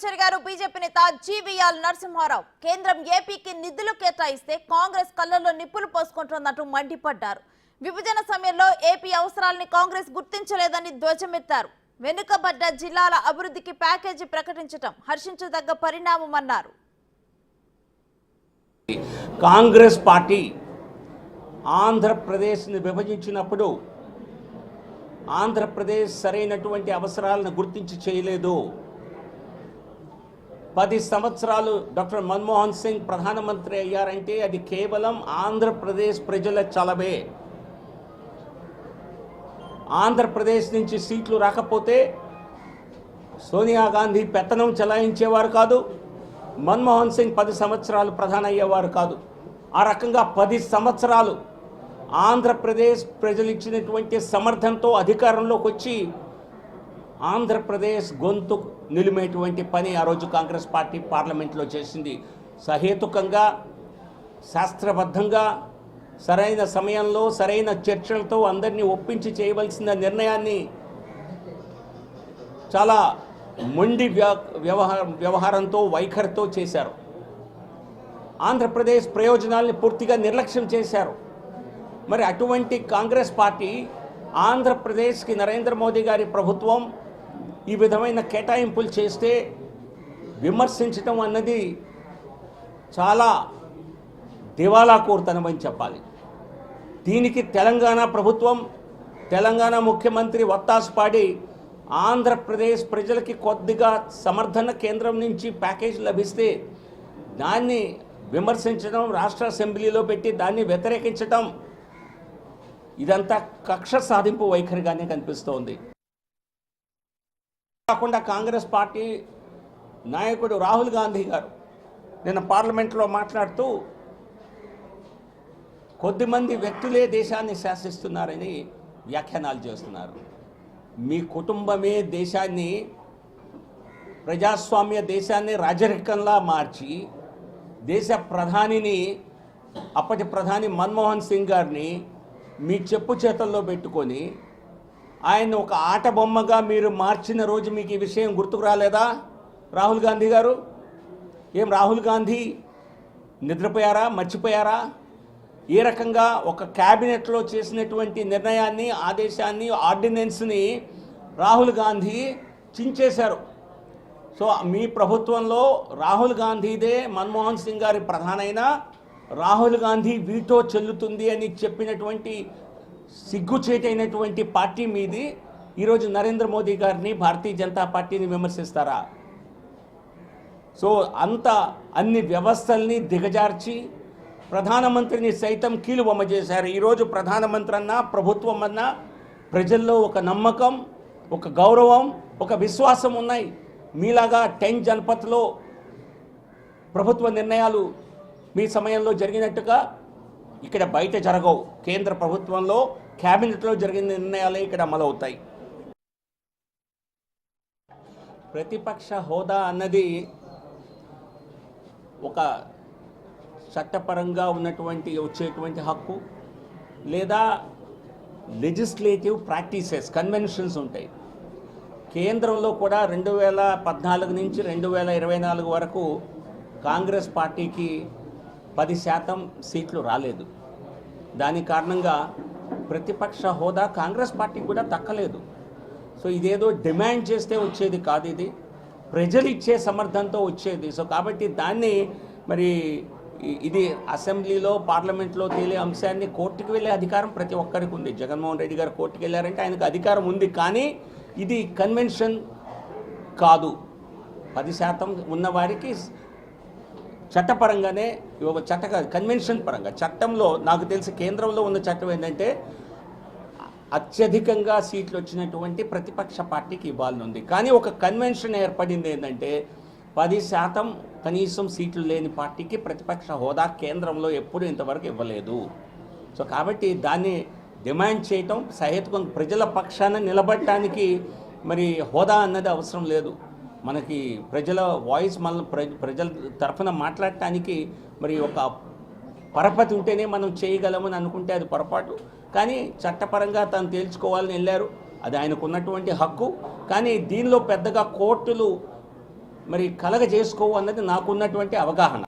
చెరిగారు BJP నేత జీవీఎల్ నరసింహారావు. కేంద్రం ఏపీకి నిధులు కేటాయిస్తే కాంగ్రెస్ కళ్ళల్లో నిప్పులు పోసుకుంటోందంటూ మండిపడ్డారు. విభజన సమయంలో ఏపీ అవసరాలని కాంగ్రెస్ గుర్తించలేదని ధ్వజమెత్తారు. వెనుకబడ్డ జిల్లాల అభివృద్ధికి ప్యాకేజీ ప్రకటించడం హర్షించదగ్గ పరిణామమన్నారు. కాంగ్రెస్ పార్టీ ఆంధ్రప్రదేశ్ని విభజించినప్పుడు ఆంధ్రప్రదేశ్ సరైనటువంటి అవసరాలను గుర్తించి చేయలేదు. 10 సంవత్సరాలు డాక్టర్ మన్మోహన్ సింగ్ ప్రధానమంత్రి అయ్యారంటే అది కేవలం ఆంధ్రప్రదేశ్ ప్రజల చలవే. ఆంధ్రప్రదేశ్ నుంచి సీట్లు రాకపోతే సోనియా గాంధీ పెత్తనం చెలాయించేవారు కాదు, మన్మోహన్ సింగ్ 10 సంవత్సరాలు ప్రధాని అయ్యేవారు కాదు. ఆ రకంగా 10 సంవత్సరాలు ఆంధ్రప్రదేశ్ ప్రజలు ఇచ్చినటువంటి సమర్థనతో అధికారంలోకి వచ్చి ఆంధ్రప్రదేశ్ గొంతు నిలిమేటువంటి పని ఆ రోజు కాంగ్రెస్ పార్టీ పార్లమెంట్లో చేసింది. సహేతుకంగా, శాస్త్రబద్ధంగా, సరైన సమయంలో సరైన చర్చలతో అందరినీ ఒప్పించి చేయవలసిన నిర్ణయాన్ని చాలా మొండి వ్యవహారంతో వైఖరితో చేశారు. ఆంధ్రప్రదేశ్ ప్రయోజనాల్ని పూర్తిగా నిర్లక్ష్యం చేశారు. మరి అటువంటి కాంగ్రెస్ పార్టీ ఆంధ్రప్రదేశ్కి నరేంద్ర మోదీ గారి ప్రభుత్వం ఈ విధమైన కేటాయింపులు చేస్తే విమర్శించడం అన్నది చాలా దివాలా కోరుతనమని చెప్పాలి. దీనికి తెలంగాణ ప్రభుత్వం, తెలంగాణ ముఖ్యమంత్రి వత్తాసు పాడి ఆంధ్రప్రదేశ్ ప్రజలకి కొద్దిగా సమర్థన కేంద్రం నుంచి ప్యాకేజ్ లభిస్తే దాన్ని విమర్శించడం, రాష్ట్ర అసెంబ్లీలో పెట్టి దాన్ని వ్యతిరేకించడం, ఇదంతా కక్ష సాధింపు వైఖరిగానే కనిపిస్తోంది. కాకుండా కాంగ్రెస్ పార్టీ నాయకుడు రాహుల్ గాంధీ గారు నిన్న పార్లమెంట్లో మాట్లాడుతూ కొద్దిమంది వ్యక్తులే దేశాన్ని శాసిస్తున్నారని వ్యాఖ్యానాలు చేస్తున్నారు. మీ కుటుంబమే దేశాన్ని, ప్రజాస్వామ్య దేశాన్ని రాజరికంలా మార్చి దేశ ప్రధానిని, అప్పటి ప్రధాని మన్మోహన్ సింగ్ గారిని మీ చెప్పు చేతల్లో పెట్టుకొని ఆయన ఒక ఆట బొమ్మగా మీరు మార్చిన రోజు మీకు ఈ విషయం గుర్తుకు రాలేదా రాహుల్ గాంధీ గారు? ఏం రాహుల్ గాంధీ నిద్రపోయారా, మర్చిపోయారా? ఏ రకంగా ఒక క్యాబినెట్లో చేసినటువంటి నిర్ణయాన్ని, ఆదేశాన్ని, ఆర్డినెన్స్ని రాహుల్ గాంధీ చించేశారు. సో మీ ప్రభుత్వంలో రాహుల్ గాంధీదే మన్మోహన్ సింగ్ గారి ప్రధానైన రాహుల్ గాంధీ వీటో చెల్లుతుంది అని చెప్పినటువంటి సిగ్గుచేటైనటువంటి పార్టీ మీది ఈరోజు నరేంద్ర మోదీ గారిని, భారతీయ జనతా పార్టీని విమర్శిస్తారా? సో అన్ని వ్యవస్థల్ని దిగజార్చి ప్రధానమంత్రిని సైతం కీలుబొమ్మ చేశారు. ఈరోజు ప్రధానమంత్రి అన్నా, ప్రభుత్వం అన్నా ప్రజల్లో ఒక నమ్మకం, ఒక గౌరవం, ఒక విశ్వాసం ఉన్నాయి. మీలాగా 10 జనపథ్లో ప్రభుత్వ నిర్ణయాలు మీ సమయంలో జరిగినట్టుగా ఇక్కడ బయట జరగవు. కేంద్ర ప్రభుత్వంలో క్యాబినెట్లో జరిగిన నిర్ణయాలే ఇక్కడ అమలవుతాయి. ప్రతిపక్ష హోదా అన్నది ఒక చట్టపరంగా వచ్చేటువంటి హక్కు, లేదా లెజిస్లేటివ్ ప్రాక్టీసెస్, కన్వెన్షన్స్ ఉంటాయి. కేంద్రంలో కూడా 2014 నుంచి 2024 వరకు కాంగ్రెస్ పార్టీకి 10% సీట్లు రాలేదు. దాని కారణంగా ప్రతిపక్ష హోదా కాంగ్రెస్ పార్టీకి కూడా దక్కలేదు. సో ఇదేదో డిమాండ్ చేస్తే వచ్చేది కాదు, ఇది ప్రజలు ఇచ్చే సమర్థనతో వచ్చేది. సో కాబట్టి దాన్ని మరి ఇది అసెంబ్లీలో, పార్లమెంట్లో తేలే అంశాన్ని కోర్టుకు వెళ్ళే అధికారం ప్రతి ఒక్కరికి ఉంది. జగన్మోహన్ రెడ్డి గారు కోర్టుకు వెళ్ళారంటే ఆయనకు అధికారం ఉంది. కానీ ఇది కన్వెన్షన్ కాదు. 10% ఉన్నవారికి చట్టపరంగానే ఒక కన్వెన్షన్ పరంగా, చట్టంలో నాకు తెలిసి కేంద్రంలో ఉన్న చట్టం ఏంటంటే అత్యధికంగా సీట్లు వచ్చినటువంటి ప్రతిపక్ష పార్టీకి ఇవ్వాలని ఉంది. కానీ ఒక కన్వెన్షన్ ఏర్పడింది ఏంటంటే 10% కనీసం సీట్లు లేని పార్టీకి ప్రతిపక్ష హోదా కేంద్రంలో ఎప్పుడూ ఇంతవరకు ఇవ్వలేదు. సో కాబట్టి దాన్ని డిమాండ్ చేయటం సహేతుకం, ప్రజల పక్షాన నిలబడటానికి మరి హోదా అన్నది అవసరం లేదు. మనకి ప్రజల వాయిస్, మన ప్రజల తరఫున మాట్లాడటానికి మరి ఒక పరపతి ఉంటేనే మనం చేయగలమని అనుకుంటే అది పొరపాటు. కానీ చట్టపరంగా తను తేల్చుకోవాలని వెళ్ళారు, అది ఆయనకు ఉన్నటువంటి హక్కు. కానీ దీనిలో పెద్దగా కోర్టులు మరి కలగ చేసుకోవు అన్నది నాకున్నటువంటి అవగాహన.